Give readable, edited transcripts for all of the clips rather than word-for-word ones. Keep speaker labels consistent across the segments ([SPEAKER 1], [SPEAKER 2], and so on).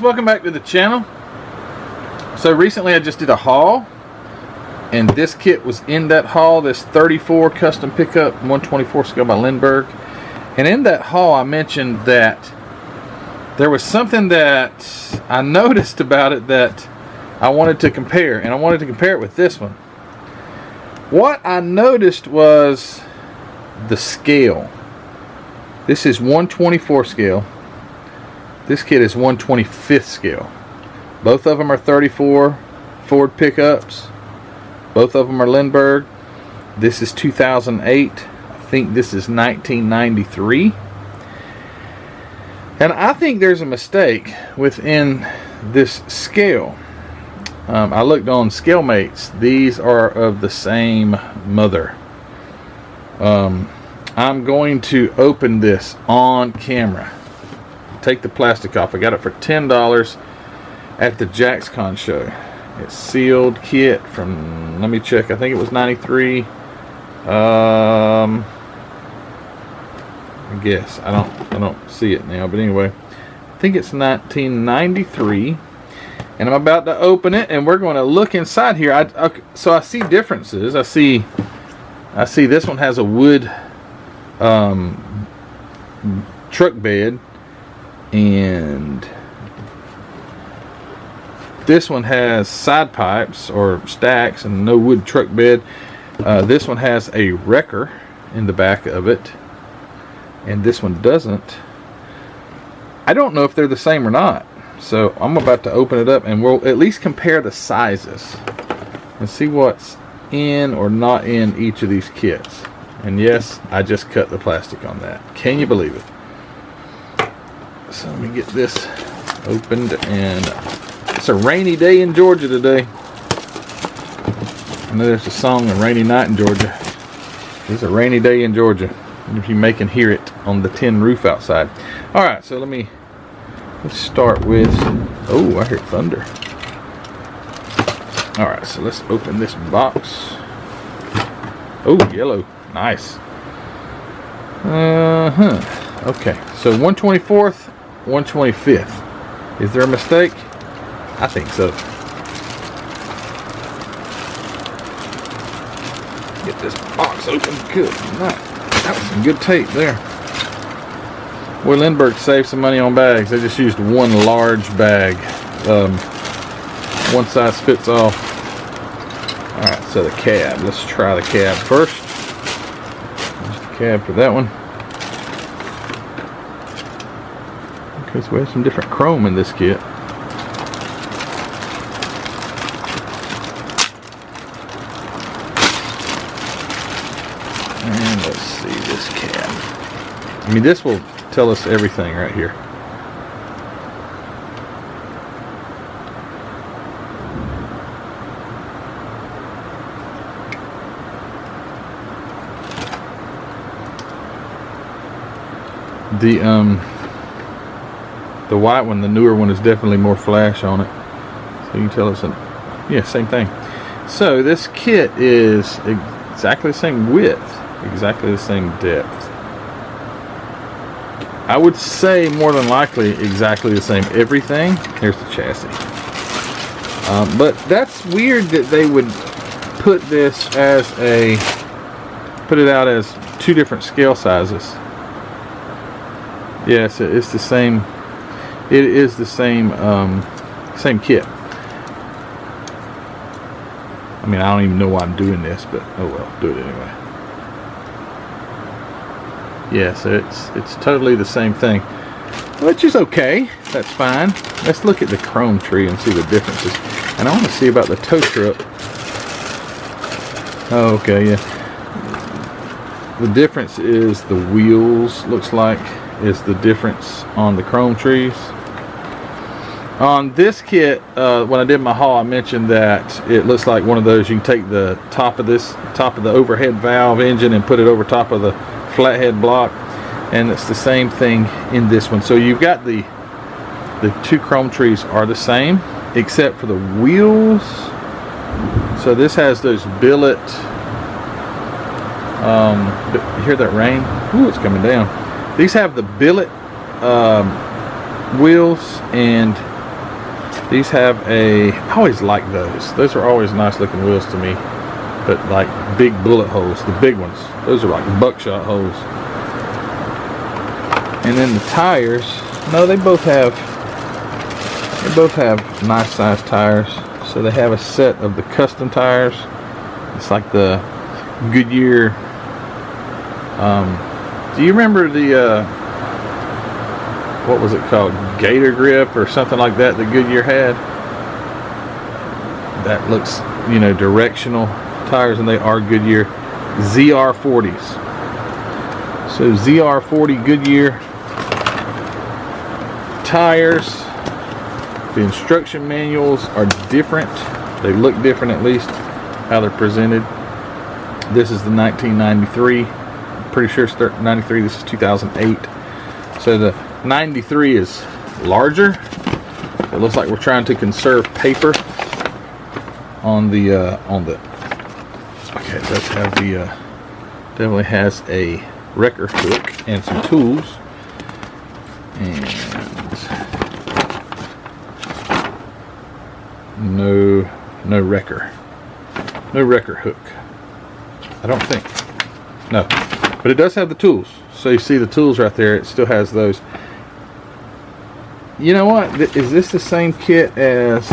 [SPEAKER 1] welcome back to the channel. So recently I just did a haul, and this kit was in that haul, this 34 custom pickup 124 scale by Lindberg. And in that haul I mentioned that there was something that I noticed about it that I wanted to compare, and I wanted to compare it with this one. What I noticed was the scale. This is 124 scale. This kit is 125th scale. Both of them are 34 Ford pickups. Both of them are Lindberg. This is 2008. I think this is 1993. And I think there's a mistake within this scale. I looked on scale mates. These are of the same mother. I'm going to open this on camera. Take the plastic off. I got it for $10 at the JaxCon show. It's sealed kit from, let me check, I think it was 93. I guess I don't see it now, but anyway, I think it's 1993, and I'm about to open it, and we're going to look inside here. So I see differences. I see this one has a wood truck bed, and this one has side pipes or stacks and no wood truck bed. This one has a wrecker in the back of it, and this one doesn't. I don't know if they're the same or not, so I'm about to open it up and we'll at least compare the sizes and see what's in or not in each of these kits. And yes, I just cut the plastic on that. Can you believe it? So let me get this opened, and it's a rainy day in Georgia today. I know there's a song, A Rainy Night in Georgia. It's a rainy day in Georgia, and if you may can hear it on the tin roof outside. Alright, so let's start with, oh, I hear thunder. Alright, so let's open this box. Oh, yellow. Nice. Okay, so 124th, 125th. Is there a mistake? I think so. Get this box open. Good night. That was some good tape there. Boy, Lindberg saved some money on bags. They just used one large bag. One size fits all. Alright, so the cab. Let's try the cab first. There's the cab for that one. Okay, so we have some different chrome in this kit. And let's see this cab. I mean, this will tell us everything right here. The white one, the newer one, is definitely more flash on it. So you can tell it's yeah, same thing. So this kit is exactly the same width, exactly the same depth. I would say more than likely exactly the same everything. Here's the chassis. But that's weird that they would put this as put it out as two different scale sizes. Yes, it's the same. It is the same same kit. I mean, I don't even know why I'm doing this, but oh well, do it anyway. Yeah, so it's totally the same thing, which is okay. That's fine. Let's look at the chrome tree and see the differences. And I want to see about the tow truck. Oh, okay, yeah. The difference is the wheels. Looks like is the difference on the chrome trees. On this kit, when I did my haul, I mentioned that it looks like one of those. You can take the top of the overhead valve engine and put it over top of the flathead block, and it's the same thing in this one. So you've got the two chrome trees are the same except for the wheels. So this has those billet. You hear that rain? Ooh, it's coming down. These have the billet wheels, and These have I always like those. Those are always nice looking wheels to me. But like big bullet holes, the big ones. Those are like buckshot holes. And then the tires, no, they both have nice sized tires. So they have a set of the custom tires. It's like the Goodyear. Do you remember the what was it called? Gator Grip or something like that Goodyear had? That looks, you know, directional tires, and they are Goodyear ZR40s. So ZR40 Goodyear tires. The instruction manuals are different. They look different, at least how they're presented. This is the 1993. I'm pretty sure it's 93. This is 2008. So the 93 is larger. It looks like we're trying to conserve paper on the okay, it does have the definitely has a wrecker hook and some tools, and no wrecker hook, I don't think. No, but it does have the tools. So you see the tools right there. It still has those. You know what? Is this the same kit as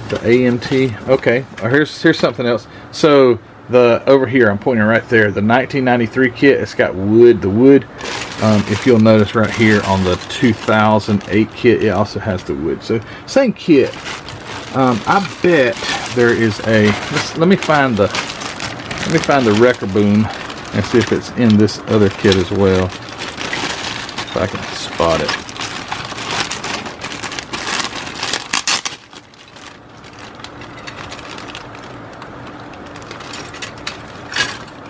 [SPEAKER 1] the AMT? Okay. Here's something else. So the over here, I'm pointing right there. The 1993 kit. It's got wood. The wood. If you'll notice right here on the 2008 kit, it also has the wood. So same kit. I bet there is a. Let me find the wrecker boom and see if it's in this other kit as well. If I can spot it.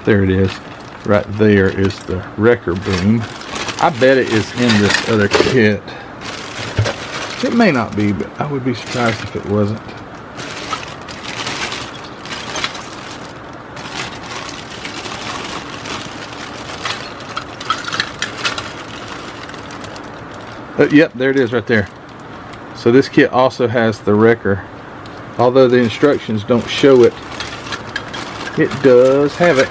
[SPEAKER 1] There it is. Right there is the wrecker boom. I bet it is in this other kit. It may not be, but I would be surprised if it wasn't. Yep, there it is right there. So this kit also has the wrecker. Although the instructions don't show it, it does have it.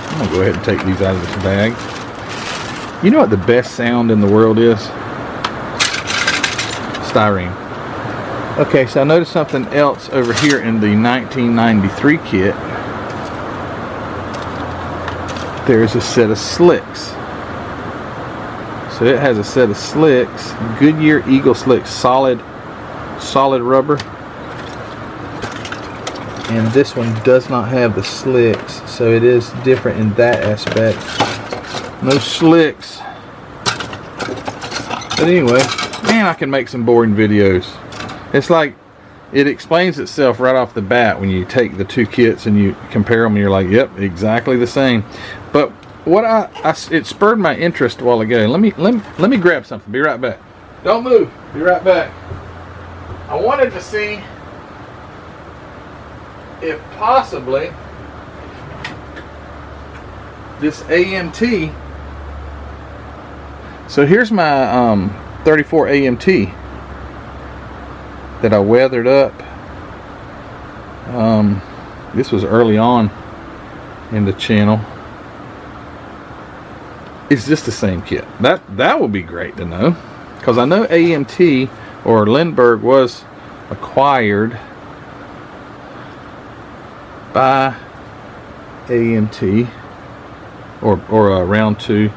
[SPEAKER 1] I'm gonna go ahead and take these out of this bag. You know what the best sound in the world is? Styrene. Okay, so I noticed something else over here in the 1993 kit. There's a set of slicks. So it has a set of slicks, Goodyear Eagle Slicks, solid rubber. And this one does not have the slicks, so it is different in that aspect. No slicks. But anyway, man, I can make some boring videos. It's like, it explains itself right off the bat when you take the two kits and you compare them and you're like, yep, exactly the same. But what it spurred my interest a while ago. Let me grab something. Be right back. Don't move. Be right back. I wanted to see if possibly this AMT. So here's my 34 AMT that I weathered up. This was early on in the channel. It's just the same kit. That would be great to know, because I know AMT or Lindberg was acquired by AMT or round 2.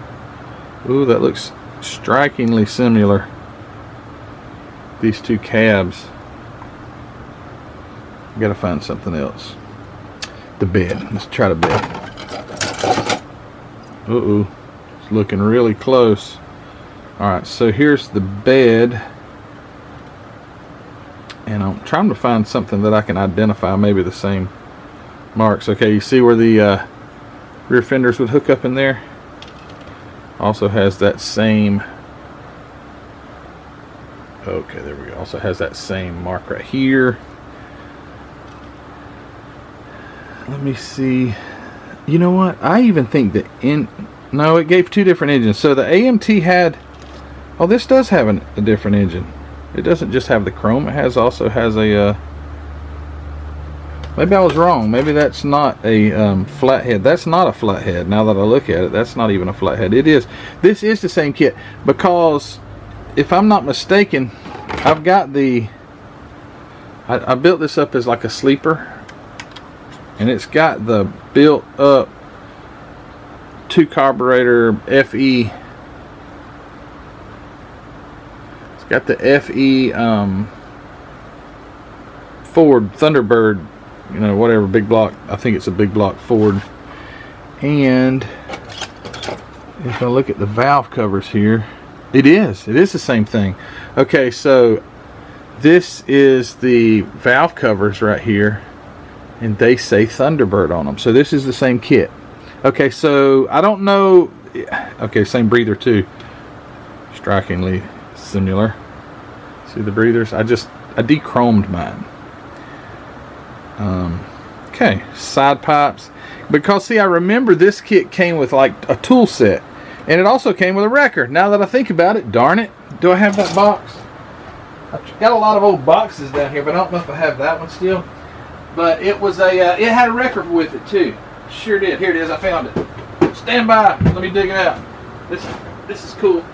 [SPEAKER 1] Ooh, that looks strikingly similar. These two cabs. Gotta find something else. The bed. Let's try the bed. Uh-oh. It's looking really close. Alright, so here's the bed. And I'm trying to find something that I can identify, maybe the same marks. Okay, you see where the rear fenders would hook up in there? Also has that same. Okay, there we go. Also has that same mark right here. Let me see. You know what? I even think the No, it gave two different engines. So the AMT had, oh, this does have a different engine. It doesn't just have the chrome. It also has a, maybe I was wrong. Maybe that's not a flathead. That's not a flathead. Now that I look at it, that's not even a flathead. It is. This is the same kit, because if I'm not mistaken, I've got the, I built this up as like a sleeper, and it's got the built up 2 carburetor FE. It's got the FE Ford Thunderbird, you know, whatever, big block. I think it's a big block Ford. And if I look at the valve covers here, it is the same thing. Okay, so this is the valve covers right here, and they say Thunderbird on them. So this is the same kit. Okay, so I don't know. Okay, same breather too. Strikingly similar. See the breathers? I de-chromed mine. Okay, side pipes. Because see, I remember this kit came with like a tool set, and it also came with a wrecker. Now that I think about it, darn it, do I have that box? I've got a lot of old boxes down here, but I don't know if I have that one still. But it was a, it had a wrecker with it too. Sure did. Here it is. I found it. Stand by. Let me dig it out. This is cool.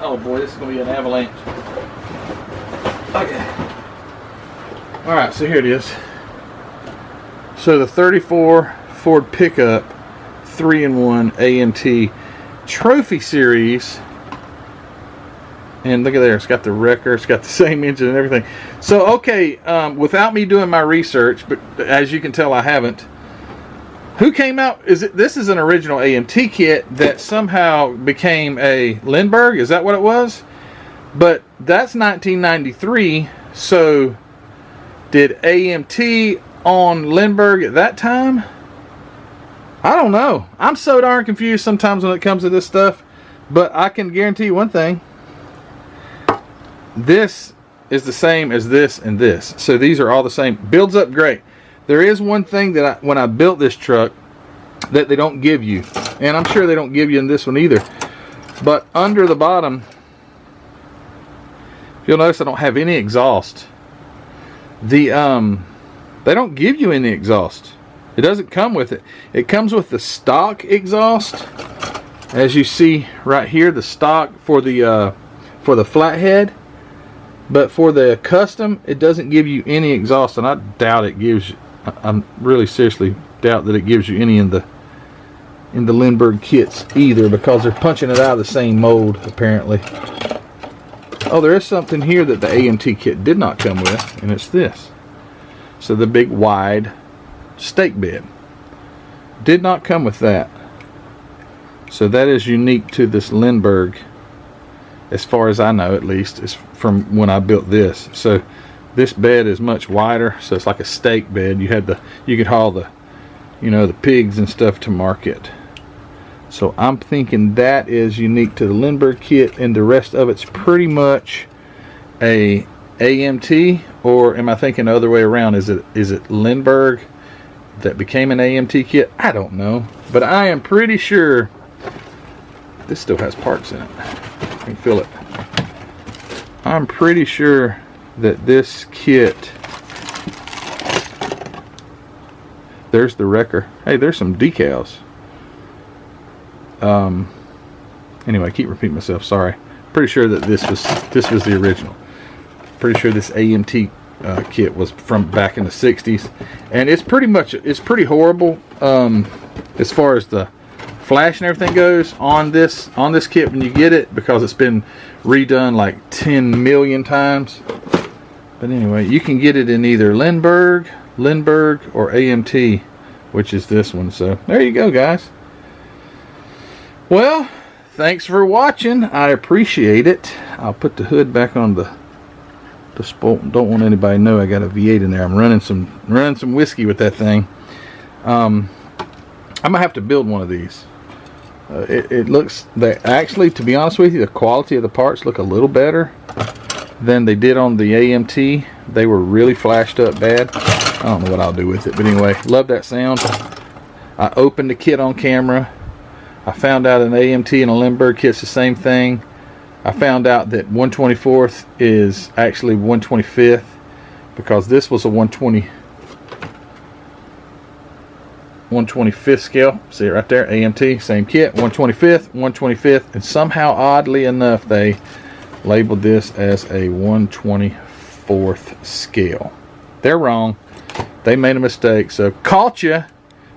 [SPEAKER 1] Oh boy, this is gonna be an avalanche. Okay. All right. So here it is. So the 34 Ford pickup 3-in-1 AMT Trophy Series. And look at there, it's got the wrecker, it's got the same engine and everything. So, okay, without me doing my research, but as you can tell I haven't, who came out, this is an original AMT kit that somehow became a Lindberg, is that what it was? But that's 1993, so did AMT on Lindberg at that time? I don't know. I'm so darn confused sometimes when it comes to this stuff, but I can guarantee you one thing. This is the same as this and this. So these are all the same. Builds up great. There is one thing that when I built this truck that they don't give you, and I'm sure they don't give you in this one either, but under the bottom, you'll notice I don't have any exhaust. They don't give you any exhaust. It doesn't come with it. It comes with the stock exhaust, as you see right here, the stock for the flathead. But for the custom, it doesn't give you any exhaust, and I doubt it gives you. I'm really seriously doubt that it gives you any in the Lindberg kits either, because they're punching it out of the same mold apparently. Oh, there is something here that the AMT kit did not come with, and it's this. So the big wide stake bed did not come with that. So that is unique to this Lindberg, as far as I know, at least, is from when I built this. So this bed is much wider, so it's like a stake bed. You could haul the, you know, the pigs and stuff to market. So I'm thinking that is unique to the Lindberg kit, and the rest of it's pretty much a AMT, or am I thinking the other way around? Is it Lindberg that became an AMT kit? I don't know, but I am pretty sure this still has parts in it. I can feel it. I'm pretty sure that this kit, there's the wrecker. Hey, there's some decals. Anyway, I keep repeating myself, sorry. Pretty sure that this was the original. Pretty sure this AMT kit was from back in the 60s, and it's pretty horrible as far as the flash and everything goes on this kit when you get it, because it's been redone like 10 million times. But anyway, you can get it in either Lindberg or AMT, which is this one. So there you go, guys. Well, thanks for watching. I appreciate it. I'll put the hood back on the spoil. Don't want anybody to know I got a V8 in there. I'm running some whiskey with that thing. I'm gonna have to build one of these. It looks, actually, to be honest with you, the quality of the parts look a little better than they did on the AMT. They were really flashed up bad. I don't know what I'll do with it, but anyway, love that sound. I opened the kit on camera. I found out an AMT and a Lindberg kit's the same thing. I found out that 1/24th is actually 1/25th, because this was a 1/25th scale. See it right there, AMT, same kit, 1/25th, 1/25th, and somehow, oddly enough, they labeled this as a 1/24th scale. They're wrong. They made a mistake, so caught ya.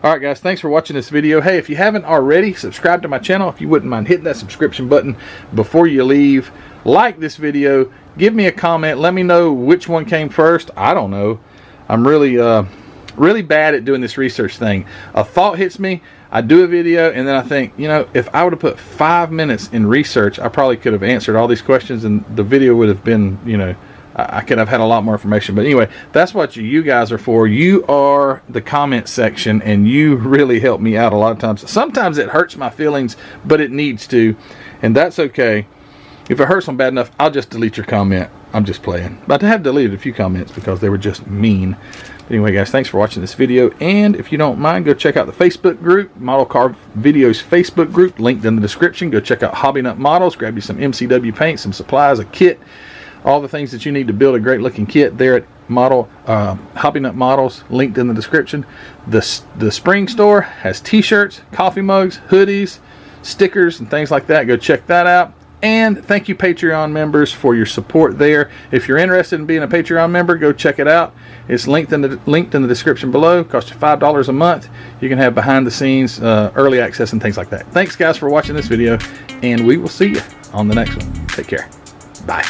[SPEAKER 1] Alright guys, thanks for watching this video. Hey, if you haven't already, subscribe to my channel. If you wouldn't mind hitting that subscription button before you leave. Like this video. Give me a comment. Let me know which one came first. I don't know. I'm really bad at doing this research thing. A thought hits me, I do a video, and then I think, you know, if I would have put 5 minutes in research, I probably could have answered all these questions, and the video would have been, you know, I could have had a lot more information. But anyway, that's what you guys are for. You are the comment section, and you really help me out a lot of times. Sometimes it hurts my feelings, but it needs to, and that's okay. If it hurts them bad enough, I'll just delete your comment. I'm just playing. But I have deleted a few comments because they were just mean. But anyway, guys, thanks for watching this video. And if you don't mind, go check out the Facebook group, Model Car Videos Facebook group, linked in the description. Go check out Hobby Nut Models. Grab you some MCW paint, some supplies, a kit. All the things that you need to build a great looking kit there at Hobby Nut Models, linked in the description. The spring store has t-shirts, coffee mugs, hoodies, stickers, and things like that. Go check that out. And thank you Patreon members for your support there. If you're interested in being a Patreon member, go check it out. It's linked in the description below. It costs you $5 a month. You can have behind the scenes, early access, and things like that. Thanks guys for watching this video, and we will see you on the next one. Take care. Bye.